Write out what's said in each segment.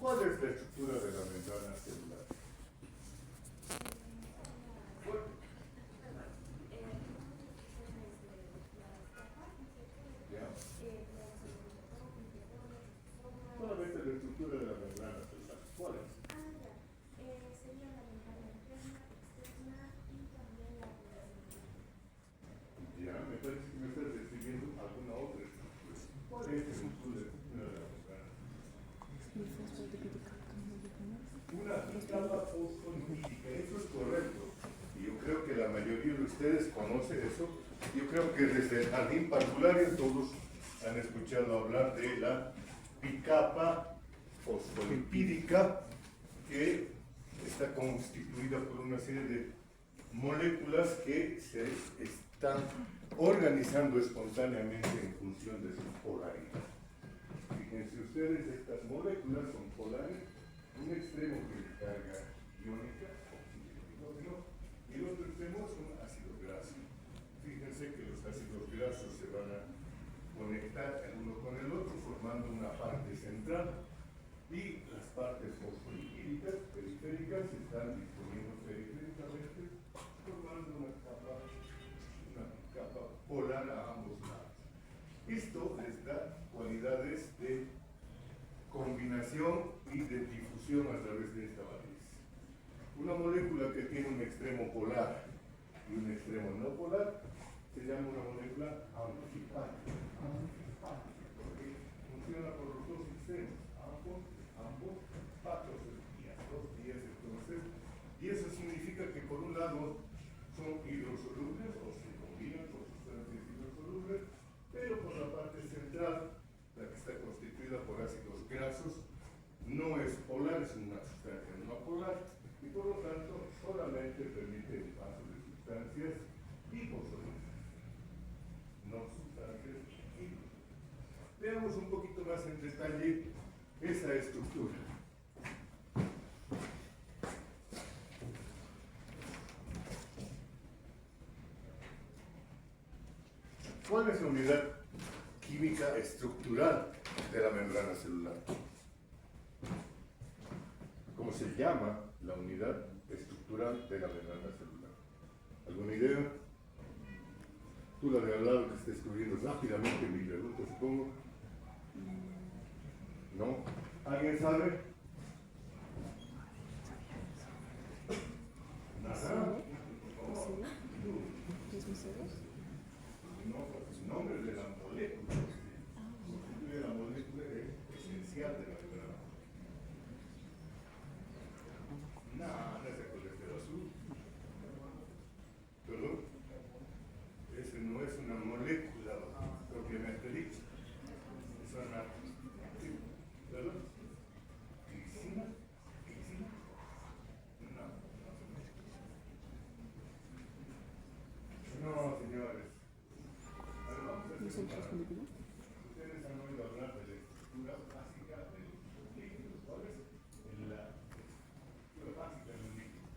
¿Cuál es la estructura de la membrana celular? ¿Cuál? ¿Ya? Solamente la estructura de la membrana celular. ¿Cuál es? Sería la membrana interna, externa y también la Ya, me parece que me estás describiendo alguna otra estructura. ¿Cuál es la estructura de la membrana? Una capa fosfolipídica, eso es correcto. Y yo creo que la mayoría de ustedes conoce eso. Yo creo que desde el jardín parvulario todos han escuchado hablar de la bicapa fosfolipídica, que está constituida por una serie de moléculas que se están organizando espontáneamente en función de su polaridad. Fíjense ustedes, estas moléculas son polares, un extremo tiene carga iónica, oxígeno y hidrógeno, y el otro extremo es un ácido graso. Fíjense que los ácidos grasos se van a conectar el uno con el otro formando una parte central, y las partes fosfolipídicas periféricas se están disponiendo periféricamente formando una capa polar a ambos lados. Esto les da cualidades de combinación y de difusión a través de esta matriz. Una molécula que tiene un extremo polar y un extremo no polar se llama una molécula amfipática, porque funciona por los dos extremos, ambos patos días, dos días entonces, y eso significa que por un lado son hidrosolubles o se combinan con sustancias hidrosolubles, pero por la parte central, la que está constituida por ácidos grasos, no es polar, es una sustancia no polar, y por lo tanto solamente permite el paso de sustancias liposolubles, no sustancias hidrosolubles. Veamos un poquito más en detalle esa estructura. ¿Cuál es la unidad química estructural de la membrana celular? ¿Cómo se llama la unidad estructural de la membrana celular? ¿Alguna idea? Tú la de al lado que está escribiendo rápidamente mi pregunta, supongo. ¿No? ¿Alguien sabe? ¿Nada? No, porque su nombre es de la molécula. Constituye la molécula esencial de la membrana. No es el colesterol azul. ¿Perdón? Ese no es una molécula propiamente dicha. Es una... ¿Perdón? ¿Glicina? ¿Glicina? No, señores. Ustedes han oído hablar de la estructura básica de los líquidos. ¿Cuál es la estructura básica de los líquidos?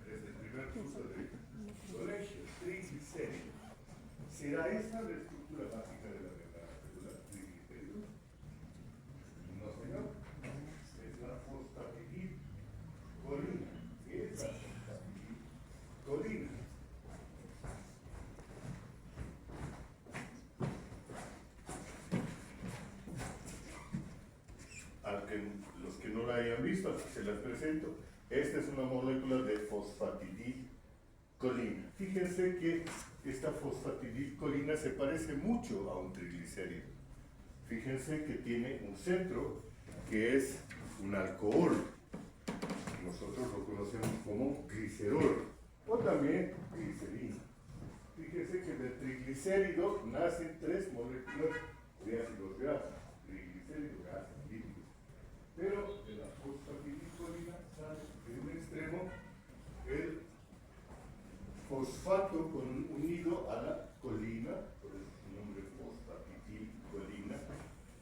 Desde el primer curso de colegio, triglicéridos. ¿Será esta la estructura básica de la membrana celular? ¿Triglicéridos? No, señor. Es la fosfatidilcolina. ¿Qué es la fosfatidilcolina? Los que no la hayan visto, se las presento. Esta es una molécula de fosfatidilcolina. Fíjense que esta fosfatidilcolina se parece mucho a un triglicérido. Fíjense que tiene un centro que es un alcohol. Nosotros lo conocemos como glicerol o también glicerina. Fíjense que del triglicérido nacen tres moléculas de ácidos grasos: triglicérido, grasa, lípidos. Pero de la fosfatidilcolina sale de un extremo el fosfato unido a la colina, por eso su nombre es fosfatidilcolina,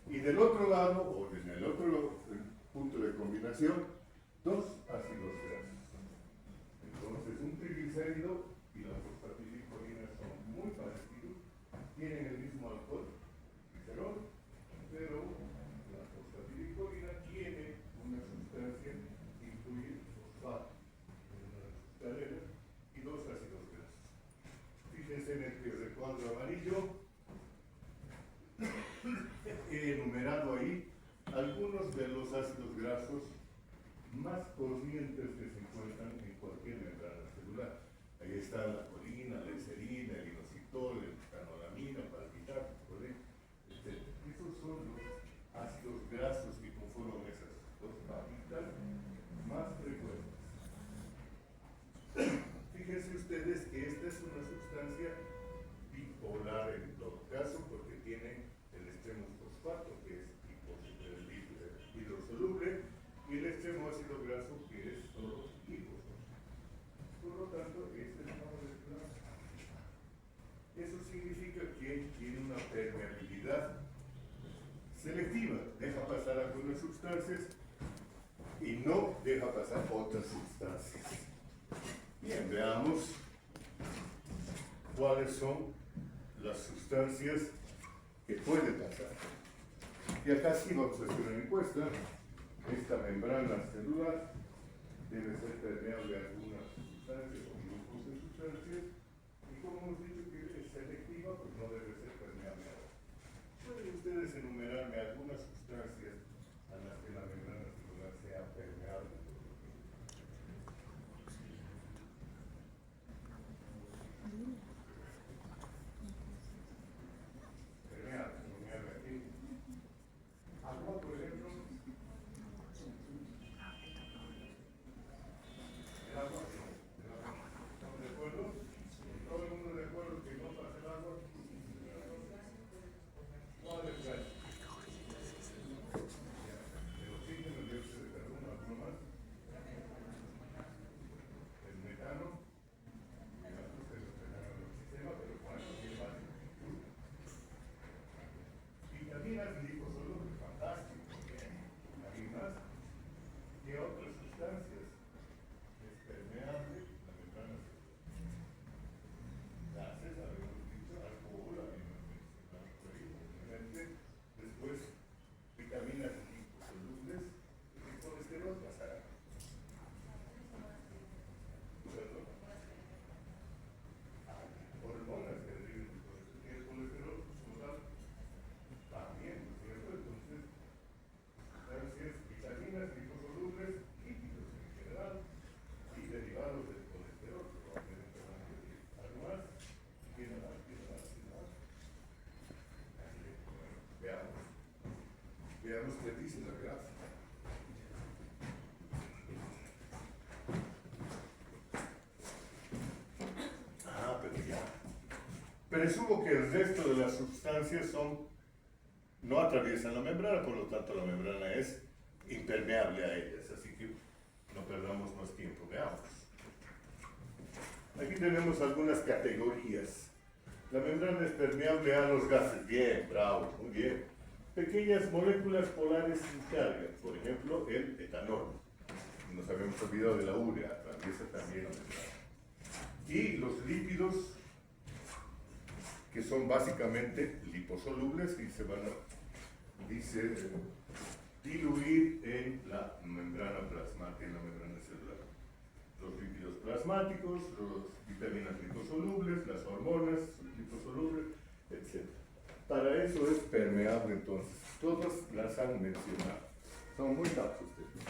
y del otro lado, o en el otro punto de combinación, dos ácidos grasos. Entonces, un triglicérido y la fosfatidilcolina son muy parecidos. están la colina, la eserina, el inositol, el canolamina, palmitar, etc. Esos son los ácidos grasos que conforman esas dos papitas más frecuentes. Fíjense ustedes que esta es una sustancia bipolar en todo caso, porque tiene el extremo fosfato, que es hidrosoluble, y el extremo ácido graso, que es solo liposoluble. Por lo tanto, este es una molécula. Eso significa que tiene una permeabilidad selectiva, deja pasar algunas sustancias y no deja pasar otras sustancias. Bien, veamos cuáles son las sustancias que puede pasar. Y acá sí vamos a hacer una encuesta. Esta membrana celular debe ser permeable a algunas sustancias o grupos de sustancias, y como hemos dicho que es selectiva, pues no debe ser permeable a otras. ¿Pueden ustedes enumerarme algunas sustancias a las que la membrana celular sea permeable? Permeable aquí. Agua, por ejemplo. El agua, no. ¿Estamos de acuerdo? ¿Todo el mundo de acuerdo que no pasa el agua? ¿Cuál es el gas? El oxígeno, el dióxido de carbono, ¿alguno más? El metano. Nosotros se lo tenemos en el sistema, pero ¿cuánto tiene básico? Vitaminas liposolubles, fantástico. ¿Alguien más? ¿Qué otras sustancias es permeable la membrana celular? Gases, habíamos dicho, alcohol, habíamos mencionado por ahí, obviamente. Después, vitaminas liposolubles, el colesterol pasará. Perdón. Hormonas que deriven del colesterol. ¿Y el colesterol como tal? También, ¿no es cierto? Entonces, sustancias, vitaminas liposolubles, lípidos en general, y derivados del colesterol, probablemente la mayoría. ¿Algo más? ¿Tiene más? ¿Tiene más? ¿Tiene más? Bueno, veamos qué dice la gráfica. Pero ya. Presumo que el resto de las sustancias no atraviesan la membrana, por lo tanto la membrana es impermeable a ellas, así que no perdamos más tiempo. Veamos. Aquí tenemos algunas categorías. La membrana es permeable a los gases. Bien, bravo, muy bien. Pequeñas moléculas polares sin carga, por ejemplo, el etanol. Nos habíamos olvidado de la urea, atraviesa también la membrana. Y los lípidos, que son básicamente liposolubles y se van a, diluir en la membrana plasmática, en la membrana celular. Los lípidos plasmáticos, las vitaminas liposolubles, las hormonas liposolubles, etc. Para eso es permeable entonces. Todas las han mencionado. Son muy captos ustedes.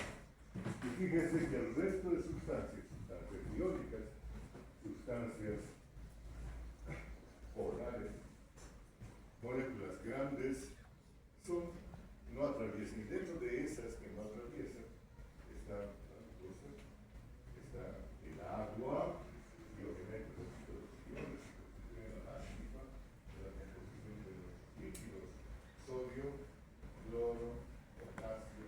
Y fíjense que el resto de sustancias bióticas, sustancias orales, moléculas grandes, no atraviesan. Y dentro de esas que no atraviesan está el agua, y obviamente los iones que constituyen la lástima, la composición de los líquidos, sodio, cloro, potasio,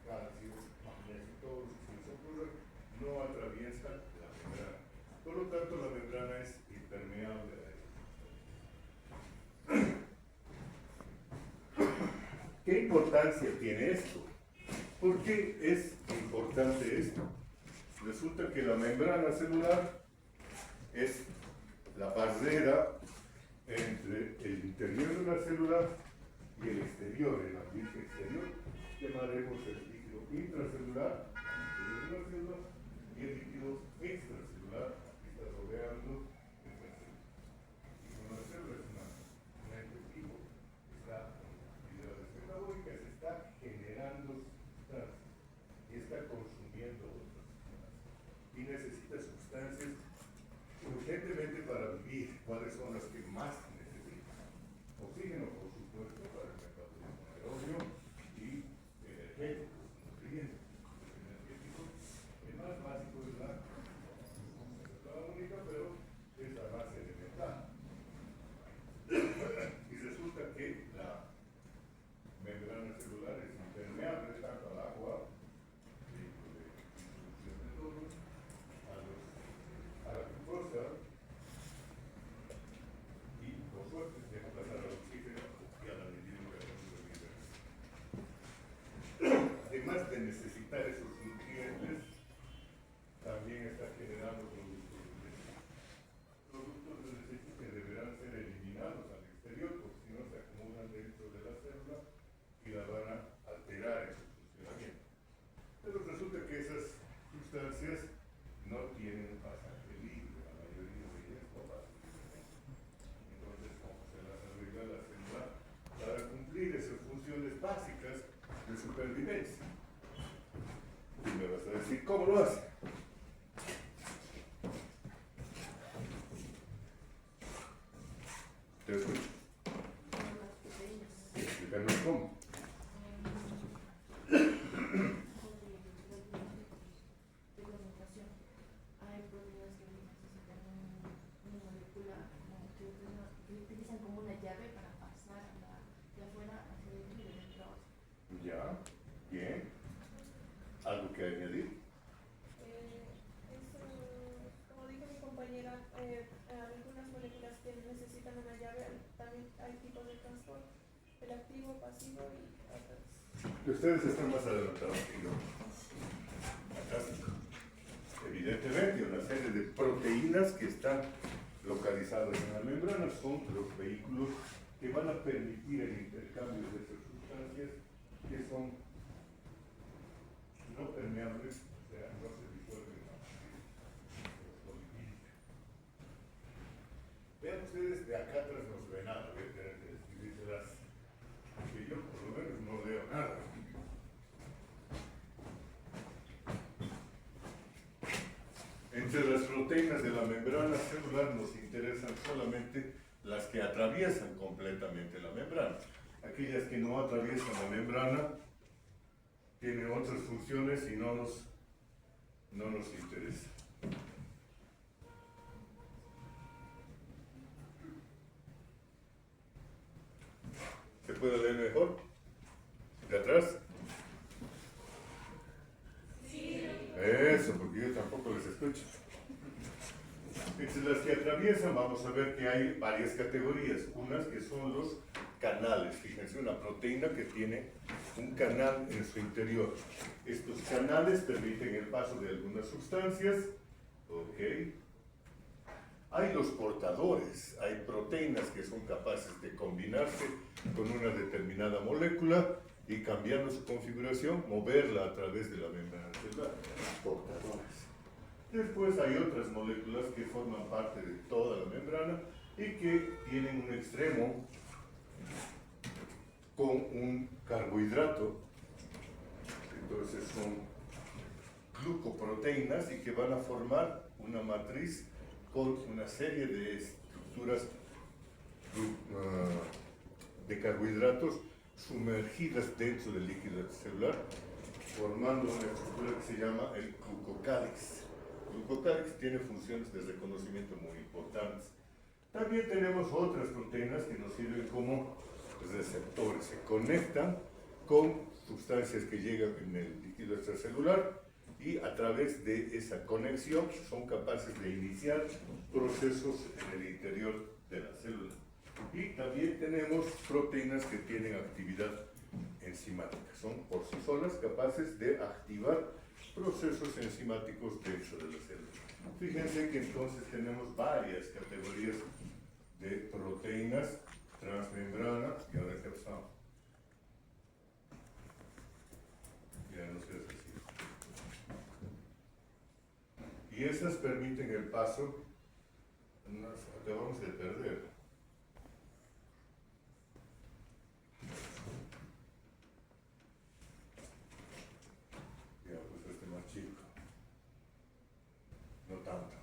calcio, magnesio, todos los que se les ocurran, no atraviesan la membrana. Por lo tanto, la membrana es impermeable a ellos. ¿Qué importancia tiene esto? ¿Por qué es importante esto? Resulta que la membrana celular es la barrera entre el interior de la célula y el exterior, el ambiente exterior. Llamaremos el líquido intracelular, el interior de la célula, y el líquido extracelular, que está rodeando esta célula. Y como la célula es un ente vivo, está con actividades metabólicas, está generando sustancias y está consumiendo otras sustancias. Y necesita sustancias urgentemente urgentemente para vivir, cuáles son las que más necesitan. Oxígeno, por supuesto, para el metabolismo aerobio y energéticos, nutrientes energéticos. El más básico es la única, pero es la más elemental. Y resulta que la membrana celular es impermeable tanto al agua, a la glucosa, y por suerte deja pasar al oxígeno y a la medida de la además de necesitar esos nutrientes, también está generando productos de desecho que deberán ser eliminados al exterior, porque si no se acumulan dentro de la célula y la van a alterar en su funcionamiento. Pero resulta que esas sustancias no tienen un pasaje libre, la mayoría de ellas no pasan libremente. Entonces, ¿cómo se las arregla la célula para cumplir esas funciones básicas de supervivencia? Y me vas a decir, ¿cómo lo hace? Te escucho. Explícanos cómo. Hay proteínas que necesitan una molécula que utilizan como una llave para pasar de afuera hacia adentro y de dentro a otro. Ya, bien. ¿Algo que añadir? Como dijo mi compañera, algunas moléculas que necesitan una llave, también hay tipos de transporte, el activo, pasivo y otros. Ustedes están más adelantados que yo. Fantástico. Evidentemente, una serie de proteínas que están localizadas en la membrana son los vehículos que van a permitir el intercambio de esas sustancias que son no permeables, o sea, no se disuelven en la materia, los polipídicos. Vean ustedes, de acá atrás no se ve nada, voy a tener que describírselas, que yo por lo menos no veo nada. Entre las proteínas de la membrana celular nos interesan solamente las que atraviesan completamente la membrana. Aquellas que no atraviesan la membrana tienen otras funciones y no nos interesa. ¿Se puede leer mejor? ¿De atrás? Sí. Eso, porque yo tampoco les escucho. Entre las que atraviesan vamos a ver que hay varias categorías. Unas que son los canales. Fíjense, una proteína que tiene un canal en su interior. Estos canales permiten el paso de algunas sustancias. Ok. Hay los portadores. Hay proteínas que son capaces de combinarse con una determinada molécula y cambiando su configuración, moverla a través de la membrana celular. Portadores. Después hay otras moléculas que forman parte de toda la membrana y que tienen un extremo con un carbohidrato. Entonces son glucoproteínas y que van a formar una matriz con una serie de estructuras de carbohidratos sumergidas dentro del líquido celular, formando una estructura que se llama el glucocálix. El glucocálix tiene funciones de reconocimiento muy importantes. También tenemos otras proteínas que nos sirven como receptores, se conectan con sustancias que llegan en el líquido extracelular y a través de esa conexión son capaces de iniciar procesos en el interior de la célula. Y también tenemos proteínas que tienen actividad enzimática, son por sí solas capaces de activar procesos enzimáticos dentro de la célula. Fíjense que entonces tenemos varias categorías de proteínas transmembrana y ahora qué pasamos. Ya no sé decir. Y esas permiten el paso, acabamos de perder. Ya, pues este más chico. No tanto.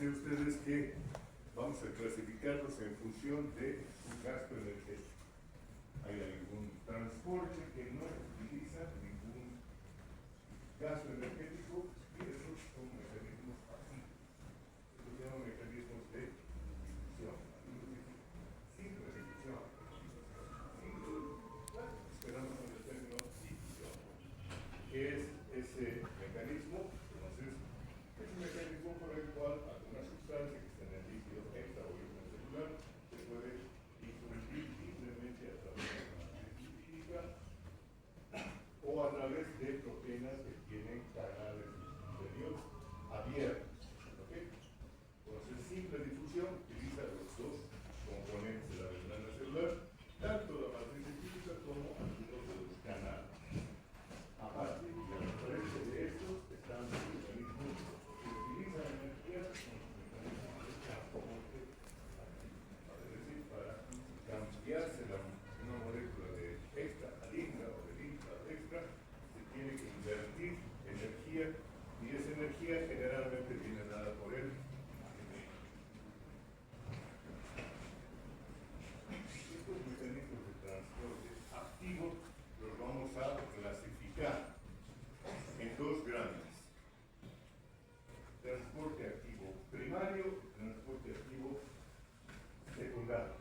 fíjense ustedes que vamos a clasificarlos en función de su gasto energético. Hay algún transporte que no utiliza ningún gasto energético y esos son mecanismos pasivos. Estos se llaman mecanismos de difusión. Simple difusión. Esperamos con el término difusión. ¿Qué es ese mecanismo? Entonces, es un mecanismo por el cual alguna sustancia que está en el líquido extra o celular se puede difundir simplemente a través de la matriz lipídica o a través de proteínas que tienen canales interiores abiertos. ¿Okay? Entonces, simple difusión utiliza los dos componentes de la membrana celular, tanto la matriz lipídica como algunos de los canales. Aparte, y a diferencia de estos, están los mecanismos que utilizan energía con los mecanismos de transporte activo. Es decir, para cambiarse una molécula de extra a linda o de linda a extra, se tiene que invertir energía y esa energía generalmente viene dada por el ADN. Estos mecanismos de transporte activo los vamos a clasificar en dos grandes: transporte activo primario y transporte activo secundario.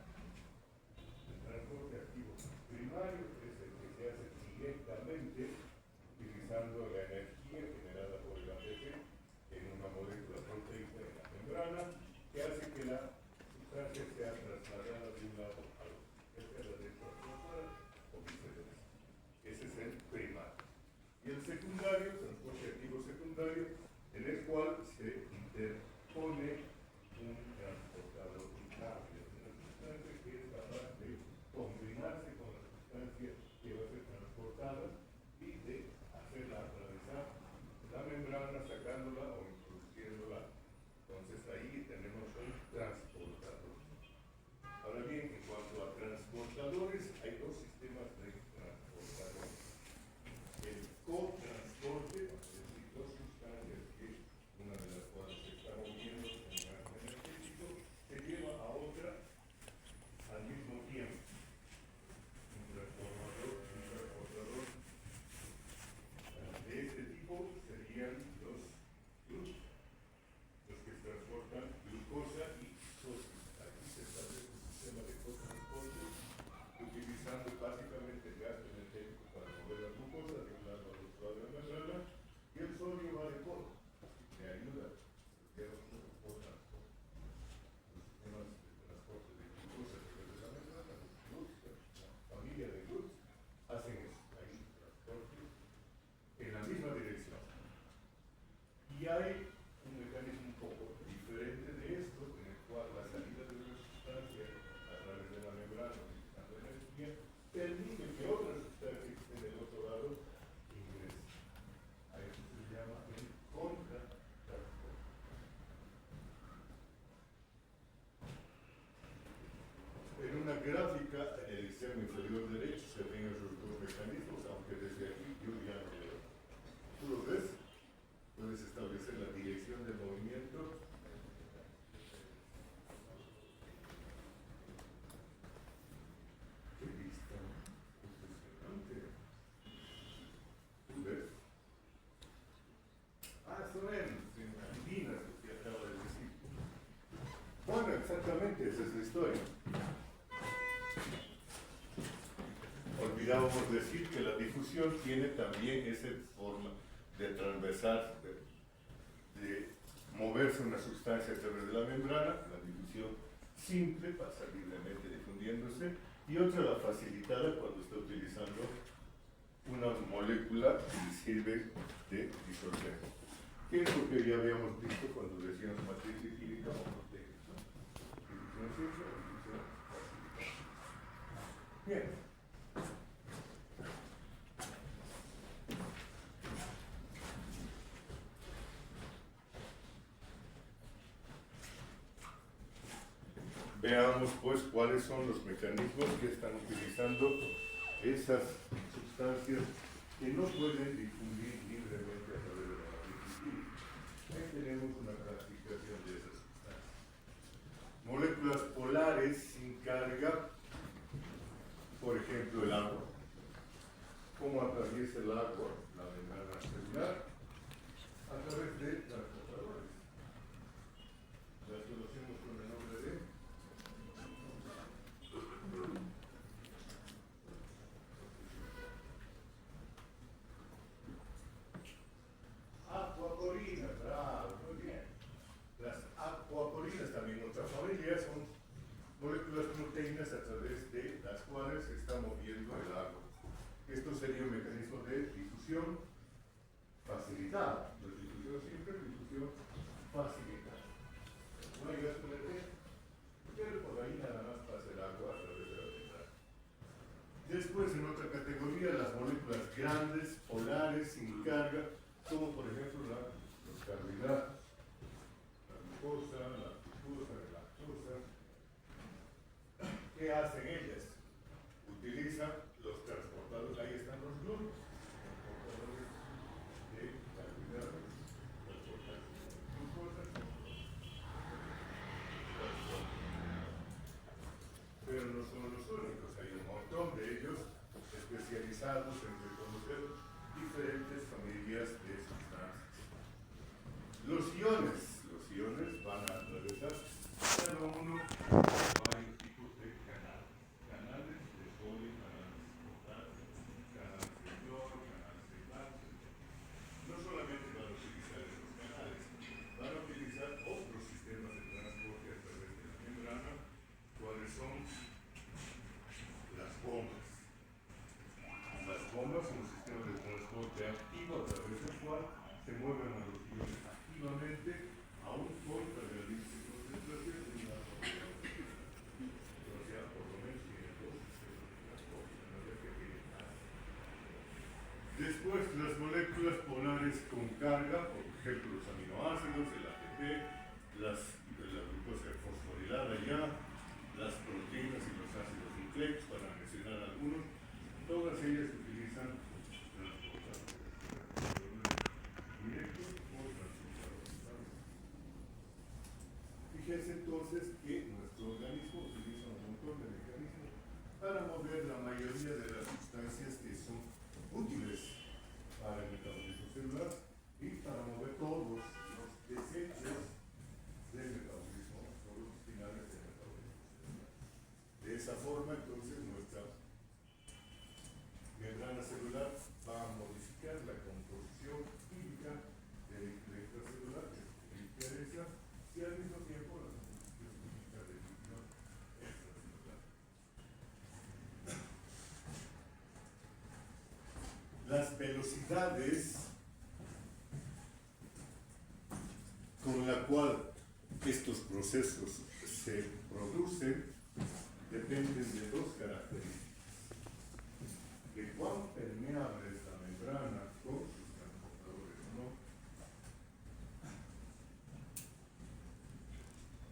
El transporte activo primario es el que se hace directamente utilizando la energía generada por el ATP en una molécula proteica en la membrana, que hace que la sustancia sea trasladada de un lado al otro, ya sea la transportada o viceversa. Ese es el primario. Y el secundario, transporte activo secundario, en el cual se interpone un transportador inhábil, una sustancia que es capaz de combinarse con la sustancia que va a ser transportada y de hacerla atravesar la membrana, sacándola o introduciéndola. Entonces ahí tenemos un transportador. Ahora bien, en cuanto a transportadores, hay dos sistemas de transportadores. El cotransporte, es decir, dos sustancias que una de las cuales se está moviendo en el gasto energético, se lleva a otra al mismo tiempo. Un transportador de este tipo serían los glúcidos, los que transportan glucosa y sodio. Aquí se establece un sistema de cotransporte utilizando básicamente el gasto energético para mover la glucosa de un lado al otro lado de la membrana, y el sodio va de codo, le ayuda a los cotransportes. Los sistemas de transporte de glucosa a través de la membrana, los GLUTs, la familia de GLUTs, hacen eso, hay un transporte en la misma dirección. Y hay un mecanismo un poco diferente de esto, en el cual la salida de una sustancia a través de la membrana utilizando energía permite que otra sustancia que esté del otro lado ingrese. A eso se llama el contratransporte. En una gráfica en el extremo inferior derecho se ven esos dos mecanismos, aunque desde aquí yo ya no veo. ¿Tú lo ves? Puedes establecer la dirección del movimiento. Qué vista impresionante. ¿Tú ves? Son divinas lo que acabo de decir. Bueno, exactamente, esa es la historia. Olvidábamos decir que la difusión tiene también esa forma de transversar, de moverse una sustancia a través de la membrana, la difusión simple, pasa libremente difundiéndose, y otra la facilitada cuando está utilizando una molécula que sirve de disolvente. ¿Qué es lo que ya habíamos visto cuando decíamos matriz lipídica o proteína? Difusión simple o difusión facilitada. Bien. Veamos pues cuáles son los mecanismos que están utilizando esas sustancias que no pueden difundir libremente a través de la matriz lipídica. Ahí tenemos una clasificación de esas sustancias. moléculas polares sin carga, por ejemplo el agua. ¿Cómo atraviesa el agua la membrana celular? A través de transportadores. Las conocemos con el nombre de acuaporinas. Bravo, muy bien. Las acuaporinas, también otra familia, son moléculas proteínas a través de las cuales se está moviendo el agua. Esto sería un mecanismo de difusión facilitada. No es difusión simple, difusión facilitada. No hay gas con el té, pero por ahí nada más pasa el agua a través de la membrana. Después, en otra categoría, las moléculas grandes, polares, sin carga, como por ejemplo los carbohidratos, la glucosa, la fructosa, la lactosa. ¿Qué hacen ellas? Utilizan los transportadores, ahí están los glúteos, transportadores de carbohidratos, transportadores de glucosa, pero no son los únicos, hay un montón de ellos especializados en reconocer diferentes familias de sustancias. Los iones van a atravesar cada uno varios tipos de canales de sodio, canales de potasio, canales de cloro, canales de calcio. No solamente van a utilizar esos canales, van a utilizar otros sistemas de transporte a través de la membrana, cuáles son las bombas. Las bombas son un sistema de transporte activo a través del cual se mueven a los iones activamente, aún con cargadores de concentración de una forma. O sea, por lo menos tiene dos sistemas de transporte, no había que tiene más. Después, las moléculas polares con carga, por ejemplo, los aminoácidos, el ATP, la glucosa fosforilada ya, las proteínas y los ácidos nucleicos, para mencionar algunos, todas ellas utilizan transportadores directos o transportadores. Fíjense entonces que nuestro organismo utiliza un montón de mecanismos para mover la mayoría de las sustancias que son útiles para el metabolismo celular y para mover todos los desechos del metabolismo, todos los finales del metabolismo celular. De esa forma, entonces, nuestra membrana celular va a modificar la composición química del extracelular, que le interesa, y al mismo tiempo la composición química del líquido extracelular. Las velocidades con la cual estos procesos se producen dependen de dos características: de cuán permeable es la membrana con sus transportadores o no.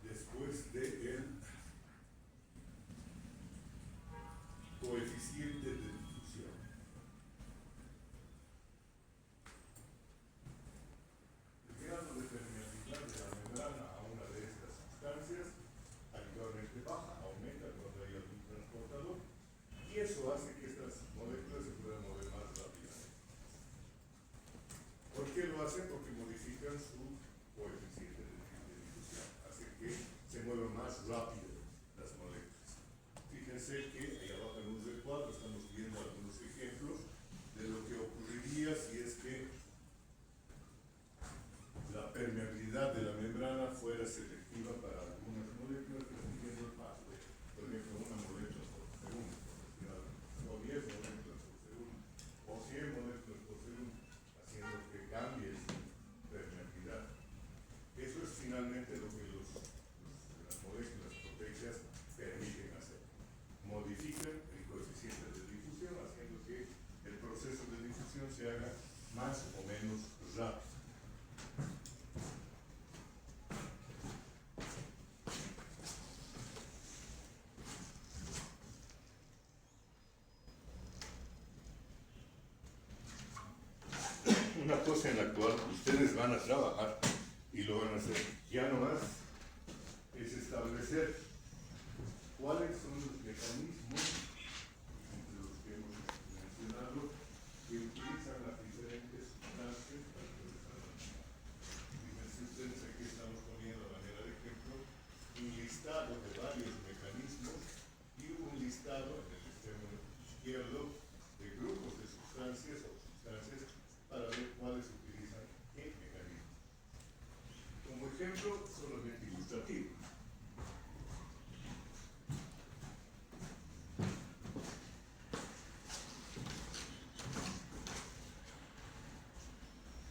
Después del coeficiente de difusión. El grado de permeabilidad de la membrana a una de estas sustancias habitualmente baja, aumenta cuando hay algún transportador, y eso hace que estas moléculas se puedan mover más rápidamente. ¿Por qué lo hacen? Porque modifican su coeficiente de difusión, hace que se muevan más rápido las moléculas. Fíjense que ahí abajo en un recuadro estamos viendo algunos ejemplos de lo que ocurriría si es que la permeabilidad de la membrana fuera selectiva para algunas moléculas, transmitiendo el paso de, por ejemplo, una molécula por segundo, o 10 moléculas por segundo, o 100 moléculas por segundo, haciendo que cambie su permeabilidad. Eso es finalmente lo que las moléculas proteicas permiten hacer. Modifican el coeficiente de difusión, haciendo que el proceso de difusión se haga más o menos rápido. Una cosa en la cual ustedes van a trabajar y lo van a hacer ya no más es establecer establecer cuáles son los mecanismos, entre los que hemos mencionado, que utilizan las diferentes sustancias para procesar la vida. Fíjense ustedes, aquí estamos poniendo a manera de ejemplo un listado de varios mecanismos y un listado en el extremo izquierdo de grupos de sustancias o sustancias para ver cuáles utilizan qué mecanismo. Como ejemplo solamente ilustrativo.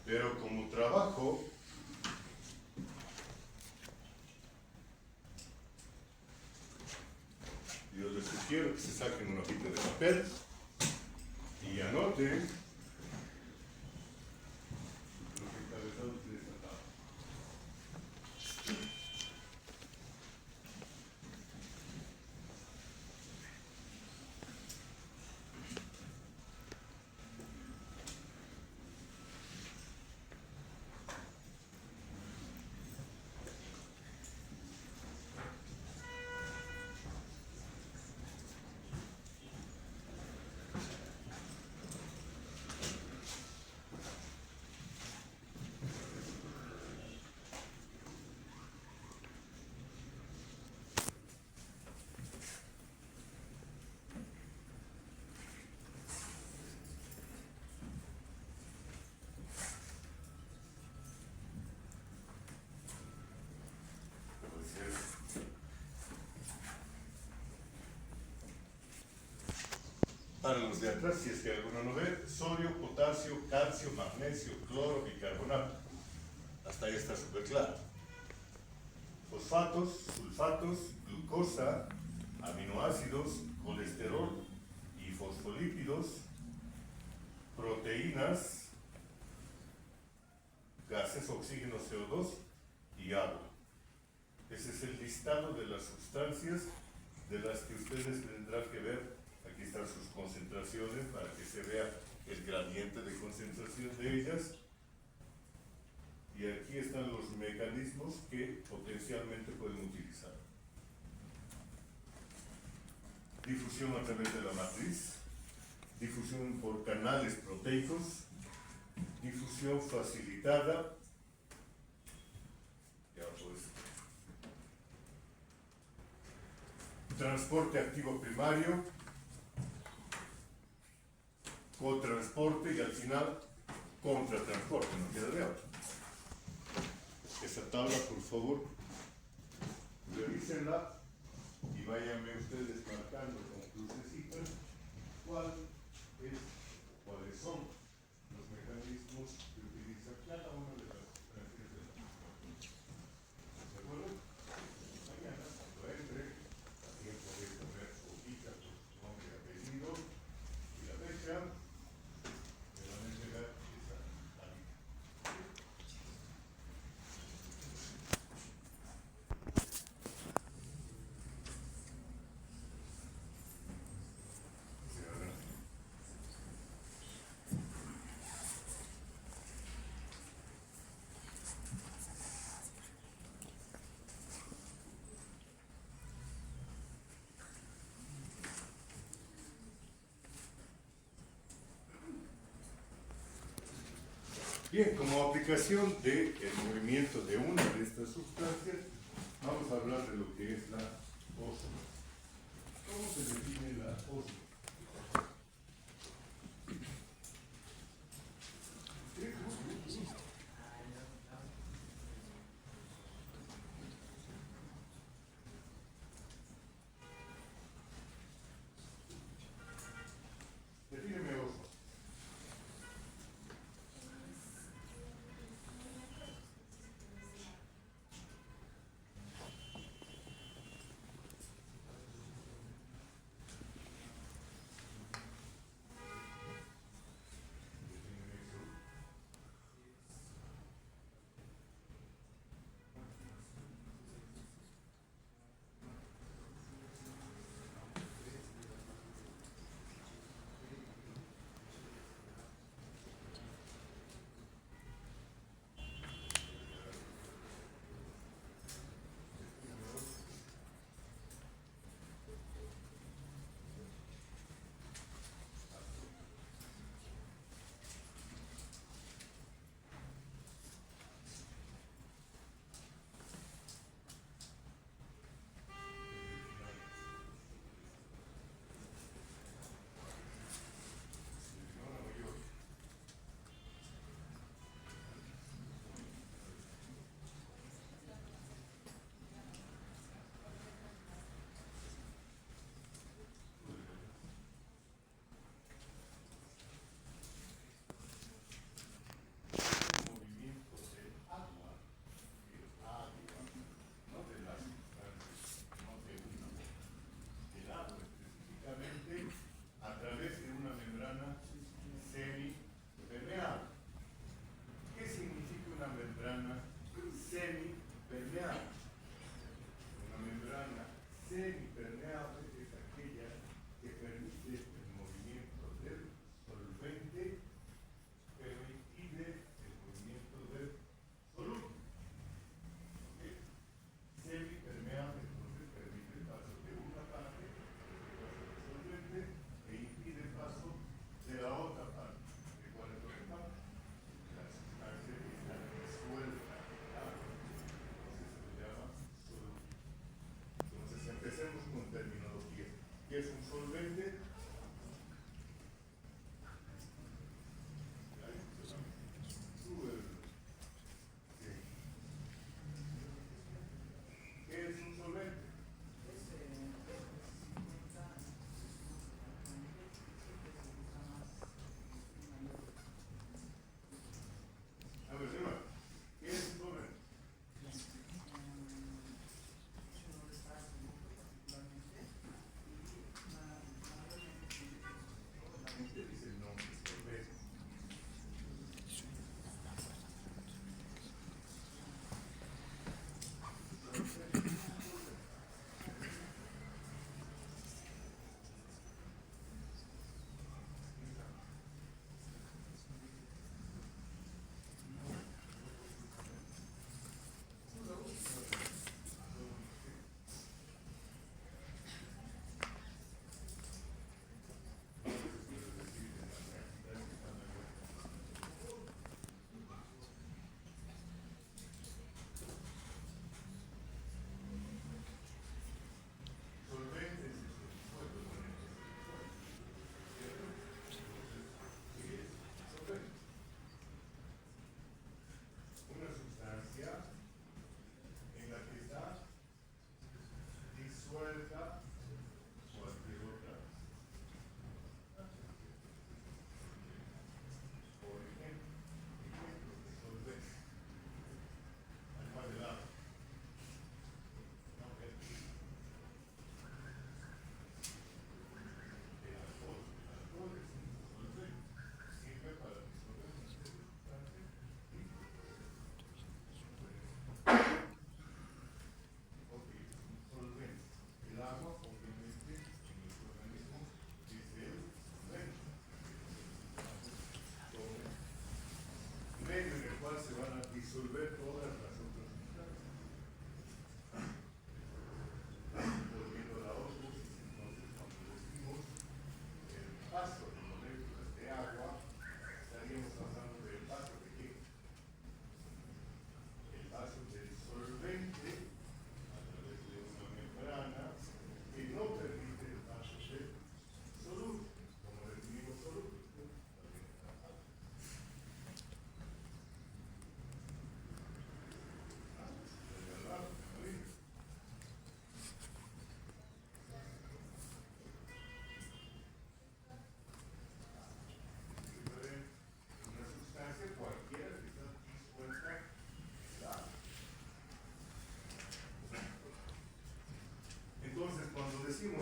Pero como trabajo, yo les sugiero que se saquen una hojita de papel y anoten los encabezados de esta tabla. Para los de atrás, si es que alguno no ve, sodio, potasio, calcio, magnesio, cloro, bicarbonato. Hasta ahí está súper claro. Fosfatos, sulfatos, glucosa, aminoácidos, colesterol y fosfolípidos, proteínas, gases, oxígeno, CO2 y agua. Ese es el listado de las sustancias de las que ustedes tendrán que ver. Aquí están sus concentraciones para que se vea el gradiente de concentración de ellas. Y aquí están los mecanismos que potencialmente pueden utilizar. Difusión a través de la matriz, difusión por canales proteicos, difusión facilitada, ya pues, transporte activo primario, cotransporte y al final contratransporte, no queda de otra. Esa tabla, por favor, revísenla y váyanme ustedes marcando con crucecitas cuáles son los mecanismos que utiliza cada una de las sustancias de la misma. ¿De acuerdo? Mañana, cuando entre, también podéis poner hojita con su nombre y apellido y la fecha, me van a entregar esa tablita. Bien, como aplicación del movimiento de una de estas sustancias, vamos a hablar de lo que es la ósmol. ¿Cómo se define la ósmol? Defíneme ósmol.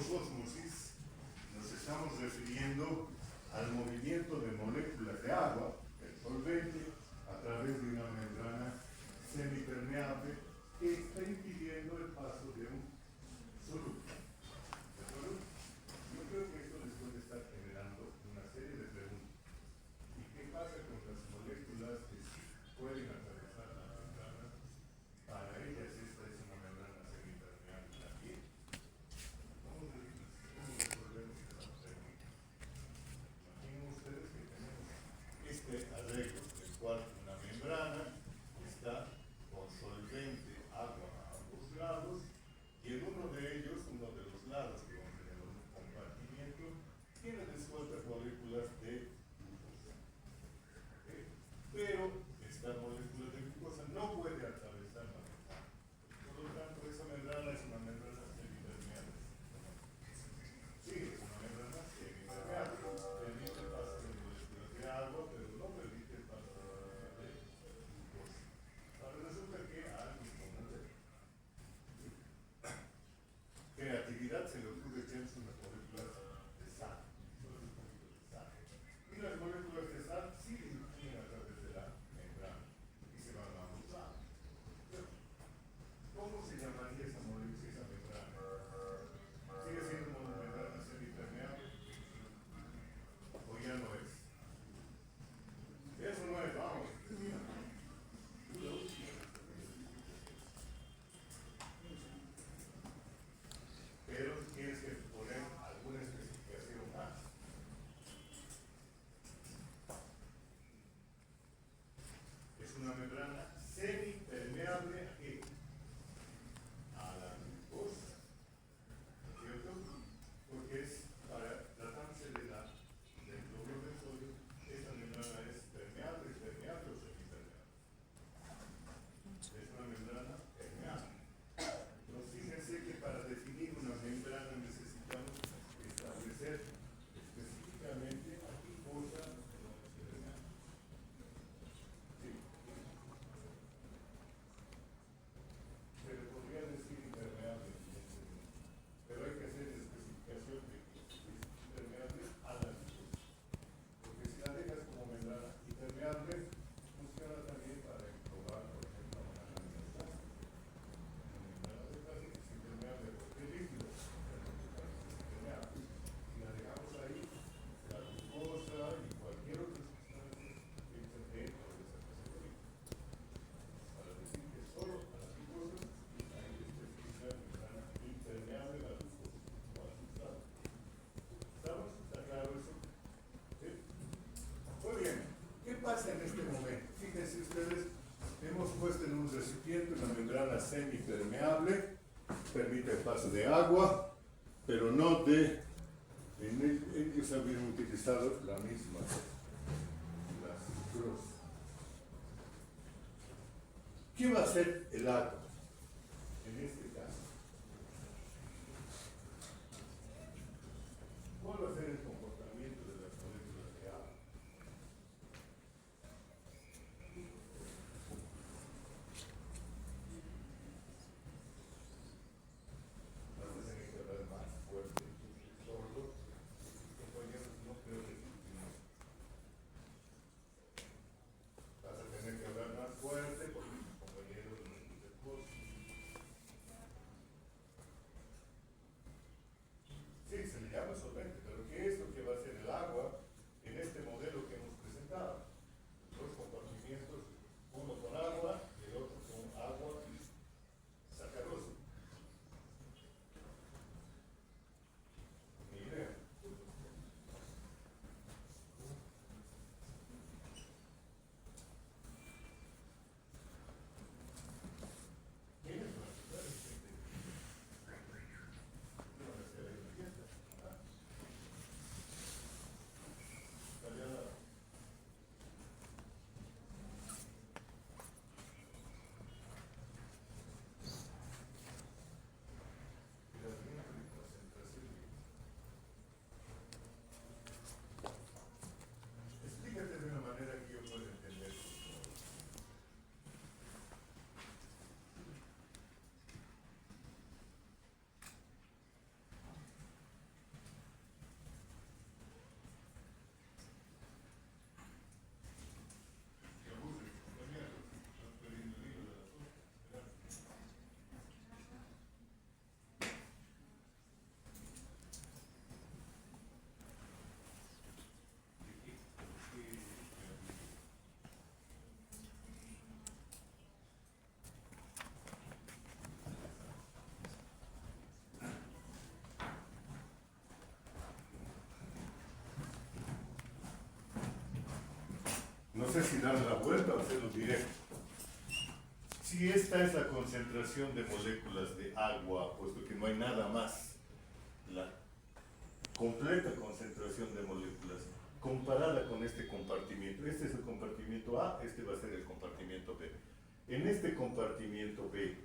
ósmosis nos estamos refiriendo al movimiento de moléculas de agua, el solvente, a través de una membrana semipermeable que está impidiendo el paso de un soluto. ¿De acuerdo? Yo creo que esto les puede estar generando una serie de preguntas. ¿Y qué pasa con las moléculas que sí pueden atravesar la membrana? Para ellas esta es una membrana semipermeable también. ¿Cómo resolvemos esta pregunta? Imaginen ustedes que tenemos este arreglo, el cual una membrana está con solvente, agua a ambos lados, y en uno de ellos, uno de los lados que van a tener un compartimiento, tiene disueltas moléculas de glucosa. ¿Ok? Pero esta molécula de glucosa no puede atravesar la membrana. Por lo tanto, esa membrana es una membrana semipermeable. Sí, es una membrana semipermeable. Permite el paso de moléculas de agua, pero no permite el paso de moléculas de glucosa. Ahora resulta que a alguien con mucha creatividad se le ocurre echarse unas moléculas de sal. Solo un poquito de sal. Y las moléculas de sal sí fluyen a través de la membrana y se van a ambos lados. ¿Cómo se llamaría esa molécula, esa membrana? ¿Sigue siendo una membrana semipermeable? ¿O ya no es? Eso no es, vamos. Pero tienes que poner alguna especificación más. Es una membrana semipermeable ¿a qué? A la glucosa, ¿no es cierto? Porque es para tratarse del cloruro de sodio, esta membrana es permeable o semipermeable. Es una membrana permeable. Entonces, fíjense que para definir una membrana necesitamos establecer específicamente a qué cosa no es permeable. Sí. Se le podría decir impermeable, pero hay que hacer especificación de que es impermeable a la glucosa. Porque si la dejas como membrana impermeable, funciona también para probar, por ejemplo, una lámina de plástico. Una membrana de plástico es impermeable porque es líquido, pero el plástico es impermeable. Si la dejamos ahí, la glucosa y cualquier otra sustancia entra dentro de esa categoría. Para decir que solo a la glucosa hay que especificar membrana impermeable a la glucosa o al sustrato. ¿Estamos? ¿Está claro eso? ¿Sí? Muy bien. ¿Qué pasa en este momento? Fíjense ustedes, hemos puesto en un recipiente una membrana semipermeable, permite el paso de agua, pero no de... ellos habían utilizado la misma, la sucrosa. ¿Qué va a hacer el átomo en este caso? ¿Cuál va a ser el comportamiento de las moléculas de agua? Vas a tener que hablar más fuerte, sordo. Compañeros, no creo que no. Vas a tener que hablar más fuerte porque tus compañeros no escuchan cosas. sé si dar la vuelta o hacerlo directo. Si esta es la concentración de moléculas de agua, puesto que no hay nada más, la completa concentración de moléculas comparada con este compartimiento. Este es el compartimiento A, este va a ser el compartimiento B. En este compartimiento B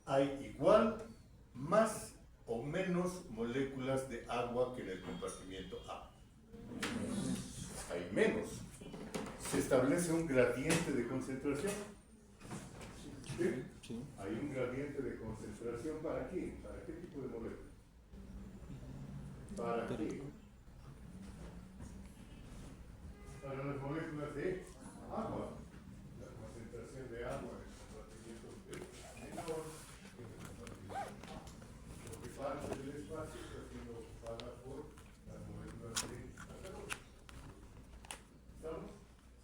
hay igual, más o menos moléculas de agua que en el compartimiento A. Hay menos. Se establece un gradiente de concentración. ¿Sí? Sí. Hay un gradiente de concentración ¿para qué? ¿Para qué tipo de moléculas? ¿Para qué? Para las moléculas de agua. La concentración de agua en el compartimiento es menor que en el compartimiento. Lo que parte del espacio está siendo ocupada por las moléculas de calor. ¿Estamos?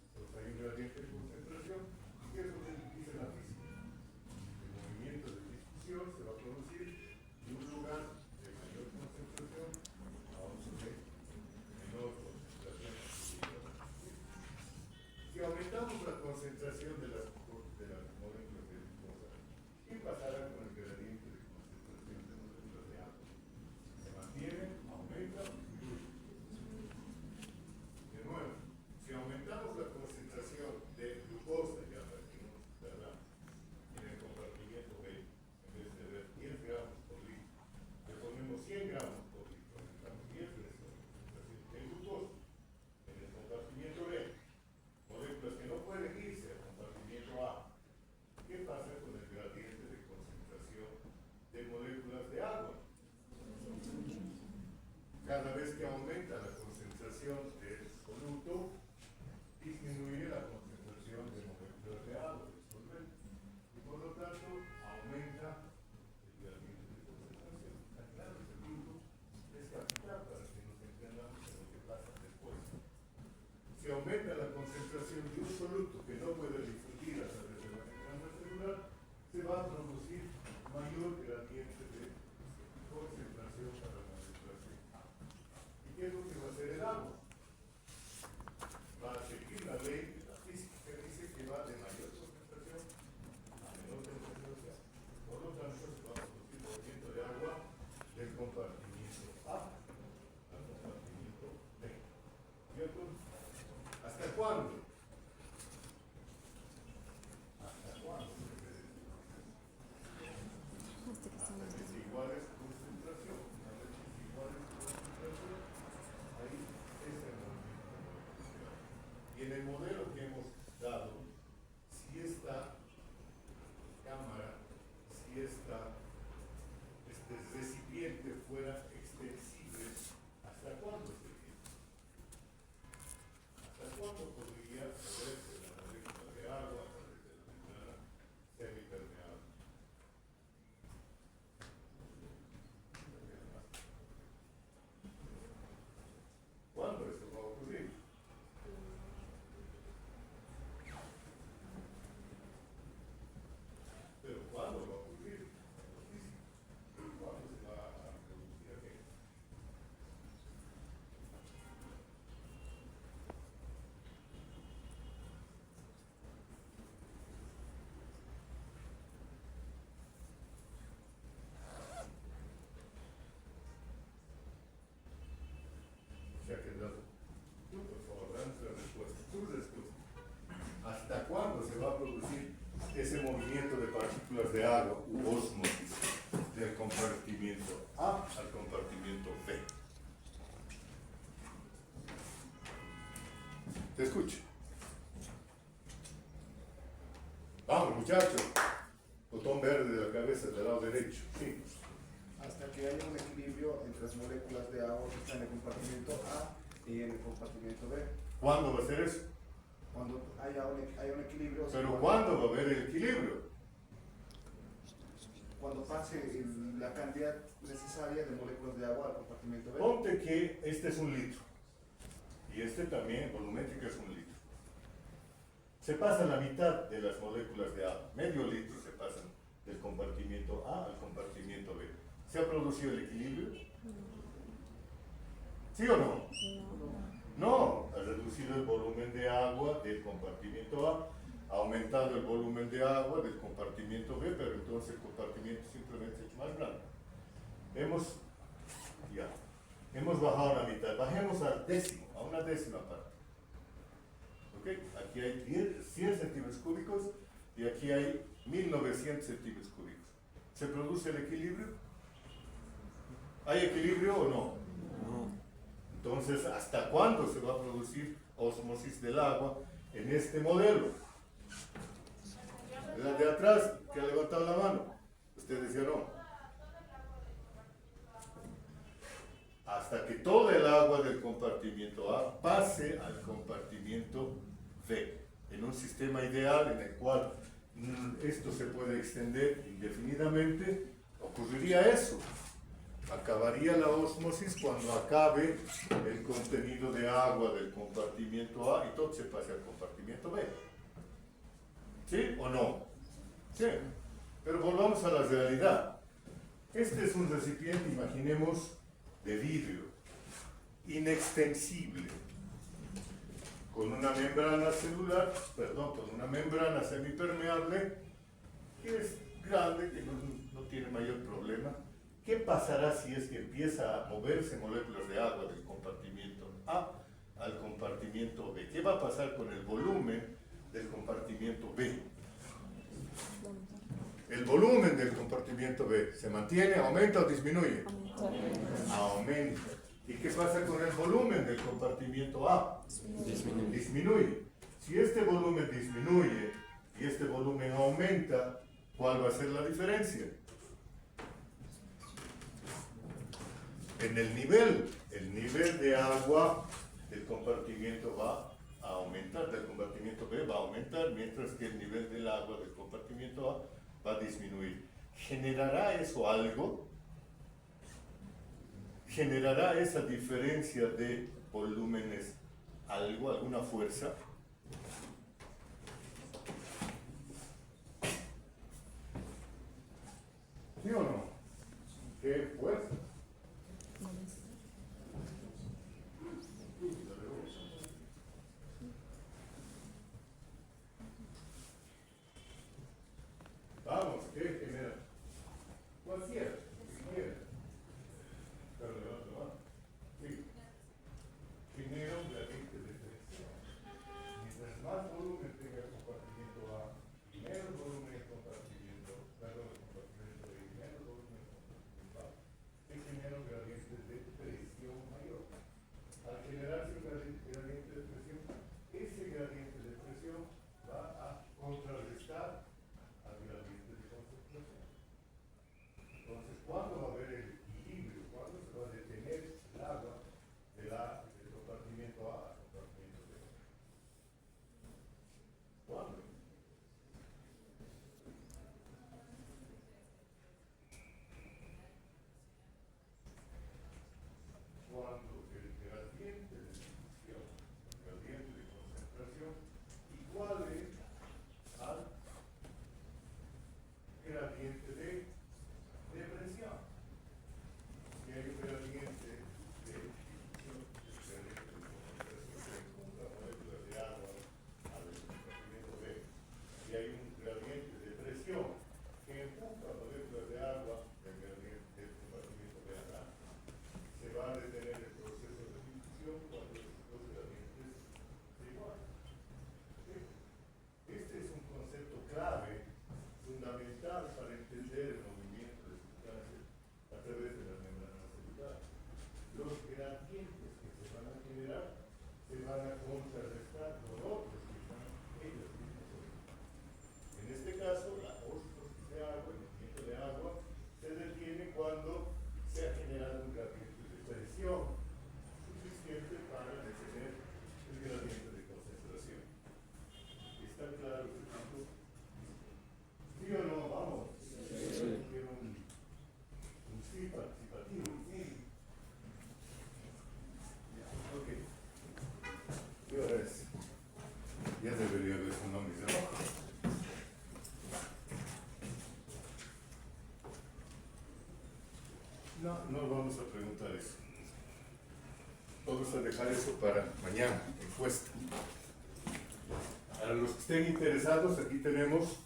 Entonces hay un gradiente de concentración. ¿Y qué es lo que dice la física? El movimiento de difusión se va a producir de un lugar de mayor concentración a otro de menor concentración. Si aumentamos la concentración de las moléculas de glucosa, ¿qué pasará con el gradiente de concentración de moléculas de agua? ¿Se mantiene? ¿Aumenta? ¿Disminuye? De nuevo, si aumentamos la concentración de glucosa, ya partimos, ¿verdad? En el compartimiento B, en vez de ver 10 gramos por litro, le ponemos 100 gramos por litro, aumentamos 10 veces la concentración de glucosa. En el compartimiento B, moléculas que no pueden irse al compartimiento A. ¿Qué pasa con el gradiente de concentración de moléculas de agua? Cada vez que aumenta la concentración del soluto, disminuye la concentración de moléculas de agua, del solvente. Y por lo tanto, aumenta el gradiente de concentración. Está claro, ese punto es capital para que nos entendamos en lo que pasa después. Si aumenta la concentración de un soluto que no puede difundir a través de la membrana celular, se va a producir mayor gradiente de concentración para la molécula A. ¿Y qué es lo que va a hacer el agua? Va a seguir la ley de la física que dice que va de mayor concentración a menor concentración. Por lo tanto, se va a producir movimiento de agua del compartimiento A al compartimiento B. ¿Cierto? ¿Hasta cuándo? ¿Hasta cuándo? Hasta desiguales concentración. Una vez desiguales concentración, ahí es el movimiento molecular. Y en el modelo que hemos dado, si esta cámara, si este recipiente fuera extensible, ¿hasta cuándo sería? ¿Hasta cuándo podría moverse la molécula de agua a través de la membrana semipermeable? ¿Cuándo esto va a ocurrir? Pero ¿cuándo va a ocurrir? ¿Cuándo se va a producir aquello? Se ha quedado. Tú, por favor, danos la respuesta. Tu respuesta. ¿Hasta cuándo se va a producir ese movimiento de partículas de agua u ósmosis del compartimiento A al compartimiento B? Te escucho. Vamos, muchachos. Botón verde de la cabeza del lado derecho. Sí. Hasta que haya un equilibrio entre las moléculas de agua que están en el compartimiento A y en el compartimiento B. ¿Cuándo va a ser eso? Cuando haya un equilibrio, o sea, Pero ¿cuándo va a haber el equilibrio? cuando pase la cantidad necesaria de moléculas de agua al compartimiento B. Ponte que este es 1 litro. Y este también, volumétrica, es 1 litro. Se pasa la mitad de las moléculas de agua. Medio litro se pasan del compartimiento A al compartimiento B. ¿Se ha producido el equilibrio? ¿Sí o no? No, ha reducido el volumen de agua del compartimiento A, ha aumentado el volumen de agua del compartimiento B, pero entonces el compartimiento simplemente se ha hecho más grande. Hemos bajado a la mitad, bajemos al décimo, a una décima parte. ¿Ok? Aquí hay 100 centímetros cúbicos y aquí hay 1900 centímetros cúbicos. ¿Se produce el equilibrio? ¿Hay equilibrio o no? Entonces, ¿hasta cuándo se va a producir ósmosis del agua en este modelo? La de atrás, que ha levantado la mano. Usted decía no. Hasta que todo el agua del compartimiento A pase al compartimiento B, en un sistema ideal en el cual esto se puede extender indefinidamente, ocurriría eso. Acabaría la ósmosis cuando acabe el contenido de agua del compartimiento A y todo se pase al compartimiento B. ¿Sí o no? Sí. Pero volvamos a la realidad. Este es un recipiente, imaginemos, de vidrio, inextensible, con una membrana celular, con una membrana semipermeable, que es grande, que no tiene mayor problema. ¿Qué pasará si es que empieza a moverse moléculas de agua del compartimiento A al compartimiento B? ¿Qué va a pasar con el volumen del compartimiento B? El volumen del compartimiento B se mantiene, aumenta o disminuye. Aumenta. ¿Y qué pasa con el volumen del compartimiento A? Disminuye. Si este volumen disminuye y este volumen aumenta, ¿cuál va a ser la diferencia? En el nivel de agua del compartimiento va a aumentar, del compartimiento B va a aumentar, mientras que el nivel del agua del compartimiento A va a disminuir. ¿Generará eso algo? ¿Generará esa diferencia de volúmenes algo, alguna fuerza? ¿Sí o no? ¿Qué fuerza? Vamos, ¿qué genera? Cualquiera, si quiera. Pero levanta la mano. Sí. Genera un gradiente de presión. Mientras más volumen tenga el compartimiento A, y menos volumen el compartimiento, perdón, el compartimiento B, y menos volumen el compartimiento A, se genera un gradiente de presión mayor. Al generarse un gradiente de presión, ese gradiente de presión va a contrarrestar al gradiente de concentración. Entonces, ¿cuándo va a haber el equilibrio? ¿Cuándo se va a detener el agua del compartimiento A al compartimiento B? ¿Cuándo? Cuando el gradiente de difusión, el gradiente de concentración, iguale al gradiente de presión. Si hay un gradiente de difusión, el gradiente de concentración que empuja moléculas de agua al compartimiento B, si hay un gradiente de presión que empuja moléculas de agua del compartimiento B acá, se va a detener el proceso de difusión cuando los gradientes se igualen. ¿Sí? Este es un concepto clave, fundamental para entender el movimiento de sustancias a través de las membranas celulares. Los gradientes que se van a generar se van a contrarrestar por otros que están ellos mismos. En este caso, la ósmosis de agua, el movimiento de agua, se detiene cuando se ha generado un gradiente de presión suficiente para detener el gradiente de concentración. ¿Está claro este punto? ¿Sí o no? Vamos. Quiero un sí participativo. Sí. Ya, ok. Good. Vamos a dejar eso para mañana, encuesta. A los que estén interesados, aquí tenemos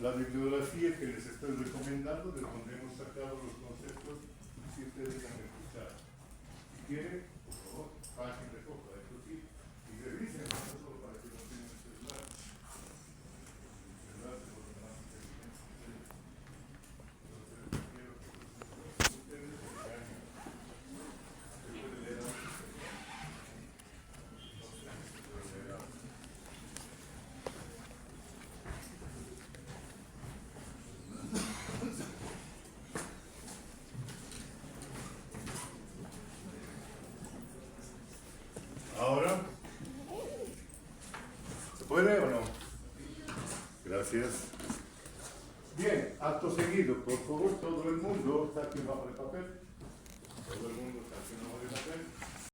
la bibliografía que les estoy recomendando, de donde hemos sacado los conceptos, si ustedes han escuchado. Si quieren, por favor, pasen de foto, eso sí, y revisen, no solo para que no tengan el celular. El celular se vuelve más inteligente. Entonces, quiero que ustedes se engañen. Se puede leer antes. Ahora, ¿se puede o no? Gracias. Bien, acto seguido, por favor, todo el mundo saque un hoja de papel. Todo el mundo saque un hoja de papel.